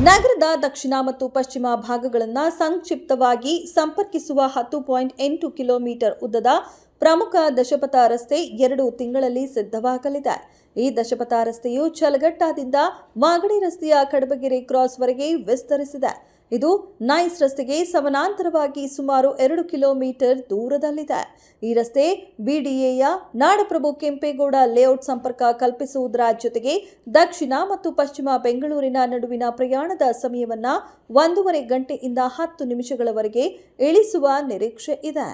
ನಗರದ ದಕ್ಷಿಣ ಮತ್ತು ಪಶ್ಚಿಮ ಭಾಗಗಳನ್ನು ಸಂಕ್ಷಿಪ್ತವಾಗಿ ಸಂಪರ್ಕಿಸುವ 10.8 ಕಿಲೋಮೀಟರ್ ಉದ್ದದ ಪ್ರಮುಖ ದಶಪಥ ರಸ್ತೆ 2 ತಿಂಗಳಲ್ಲಿ ಸಿದ್ಧವಾಗಲಿದೆ. ಈ ದಶಪಥ ರಸ್ತೆಯು ಚಲಗಟ್ಟಾದಿಂದ ಮಾಗಡಿ ರಸ್ತೆಯ ಕಡಬಗೆರೆ ಕ್ರಾಸ್ವರೆಗೆ ವಿಸ್ತರಿಸಿದೆ. ಇದು ನೈಸ್ ರಸ್ತೆಗೆ ಸಮಾನಾಂತರವಾಗಿ ಸುಮಾರು 2 ಕಿಲೋಮೀಟರ್ ದೂರದಲ್ಲಿದೆ. ಈ ರಸ್ತೆ ಬಿಡಿಎಯ ನಾಡಪ್ರಭು ಕೆಂಪೇಗೌಡ ಲೇಔಟ್ ಸಂಪರ್ಕ ಕಲ್ಪಿಸುವುದರ ಜೊತೆಗೆ ದಕ್ಷಿಣ ಮತ್ತು ಪಶ್ಚಿಮ ಬೆಂಗಳೂರಿನ ನಡುವಿನ ಪ್ರಯಾಣದ ಸಮಯವನ್ನು 1.5 ಗಂಟೆಯಿಂದ 10 ನಿಮಿಷಗಳವರೆಗೆ ಇಳಿಸುವ ನಿರೀಕ್ಷೆ ಇದೆ.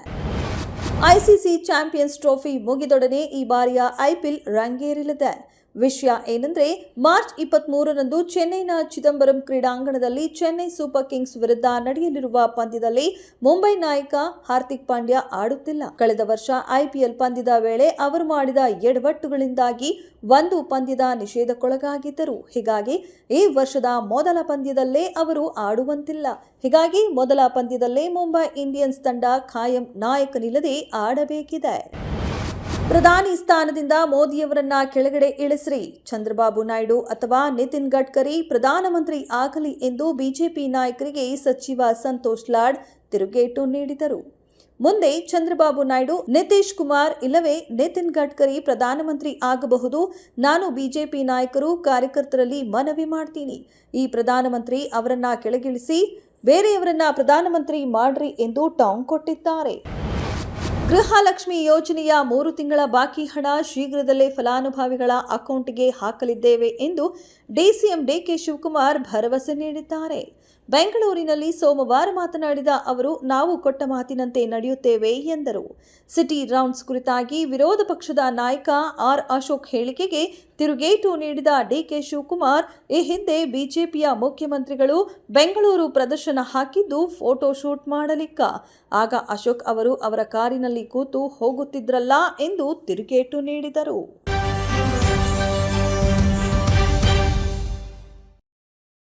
ಐಸಿಸಿ ಚಾಂಪಿಯನ್ಸ್ ಟ್ರೋಫಿ ಮುಗಿದೊಡನೆ ಈ ಬಾರಿಯ ಐಪಿಎಲ್ ರಂಗೇರಲಿದೆ. ವಿಷಯ ಏನೆಂದರೆ, ಮಾರ್ಚ್ 23ರಂದು ಚೆನ್ನೈನ ಚಿದಂಬರಂ ಕ್ರೀಡಾಂಗಣದಲ್ಲಿ ಚೆನ್ನೈ ಸೂಪರ್ ಕಿಂಗ್ಸ್ ವಿರುದ್ಧ ನಡೆಯಲಿರುವ ಪಂದ್ಯದಲ್ಲಿ ಮುಂಬೈ ನಾಯಕ ಹಾರ್ದಿಕ್ ಪಾಂಡ್ಯ ಆಡುತ್ತಿಲ್ಲ. ಕಳೆದ ವರ್ಷ ಐಪಿಎಲ್ ಪಂದ್ಯದ ವೇಳೆ ಅವರು ಮಾಡಿದ ಎಡವಟ್ಟುಗಳಿಂದಾಗಿ ಒಂದು ಪಂದ್ಯದ ನಿಷೇಧಕ್ಕೊಳಗಾಗಿದ್ದರು. ಹೀಗಾಗಿ ಈ ವರ್ಷದ ಮೊದಲ ಪಂದ್ಯದಲ್ಲೇ ಅವರು ಆಡುವಂತಿಲ್ಲ. ಹೀಗಾಗಿ ಮೊದಲ ಪಂದ್ಯದಲ್ಲೇ ಮುಂಬೈ ಇಂಡಿಯನ್ಸ್ ತಂಡ ಖಾಯಂ ನಾಯಕನಿಲ್ಲದೆ ಆಡಬೇಕಿದೆ. ಪ್ರಧಾನಿ ಸ್ಥಾನದಿಂದ ಮೋದಿಯವರನ್ನ ಕೆಳಗಡೆ ಇಳಿಸ್ರಿ, ಚಂದ್ರಬಾಬು ನಾಯ್ಡು ಅಥವಾ ನಿತಿನ್ ಗಡ್ಕರಿ ಪ್ರಧಾನಮಂತ್ರಿ ಆಗಲಿ ಎಂದು ಬಿಜೆಪಿ ನಾಯಕರಿಗೆ ಸಚಿವ ಸಂತೋಷ್ ಲಾಡ್ ತಿರುಗೇಟು ನೀಡಿದರು. ಮುಂದೆ ಚಂದ್ರಬಾಬು ನಾಯ್ಡು, ನಿತೀಶ್ ಕುಮಾರ್ ಇಲ್ಲವೇ ನಿತಿನ್ ಗಡ್ಕರಿ ಪ್ರಧಾನಮಂತ್ರಿ ಆಗಬಹುದು. ನಾನು ಬಿಜೆಪಿ ನಾಯಕರು ಕಾರ್ಯಕರ್ತರಲ್ಲಿ ಮನವಿ ಮಾಡ್ತೀನಿ, ಈ ಪ್ರಧಾನಮಂತ್ರಿ ಅವರನ್ನ ಕೆಳಗಿಳಿಸಿ ಬೇರೆಯವರನ್ನ ಪ್ರಧಾನಮಂತ್ರಿ ಮಾಡ್ರಿ ಎಂದು ಟಾಂಗ್ ಕೊಟ್ಟಿದ್ದಾರೆ. ಗೃಹಲಕ್ಷ್ಮಿ ಯೋಜನೆಯ 3 ತಿಂಗಳ ಬಾಕಿ ಹಣ ಶೀಘ್ರದಲ್ಲೇ ಫಲಾನುಭವಿಗಳ ಅಕೌಂಟ್ಗೆ ಹಾಕಲಿದ್ದೇವೆ ಎಂದು ಡಿಸಿಎಂ ಡಿಕೆ ಶಿವಕುಮಾರ್ ಭರವಸೆ ನೀಡಿದ್ದಾರೆ. ಬೆಂಗಳೂರಿನಲ್ಲಿ ಸೋಮವಾರ ಮಾತನಾಡಿದ ಅವರು, ನಾವು ಕೊಟ್ಟ ಮಾತಿನಂತೆ ನಡೆಯುತ್ತೇವೆ ಎಂದರು. ಸಿಟಿ ರೌಂಡ್ಸ್ ಕುರಿತಾಗಿ ವಿರೋಧ ಪಕ್ಷದ ನಾಯಕ ಆರ್ ಅಶೋಕ್ ಹೇಳಿಕೆಗೆ ತಿರುಗೇಟು ನೀಡಿದ ಡಿಕೆ ಶಿವಕುಮಾರ್, ಈ ಹಿಂದೆ ಬಿಜೆಪಿಯ ಮುಖ್ಯಮಂತ್ರಿಗಳು ಬೆಂಗಳೂರು ಪ್ರದರ್ಶನ ಹಾಕಿದ್ದು ಫೋಟೋ ಶೂಟ್ ಮಾಡಲಿಕ್ಕ. ಆಗ ಅಶೋಕ್ ಅವರು ಅವರ ಕಾರಿನಲ್ಲಿ ಕೂತು ಹೋಗುತ್ತಿದ್ರಲ್ಲ ಎಂದು ತಿರುಗೇಟು ನೀಡಿದರು.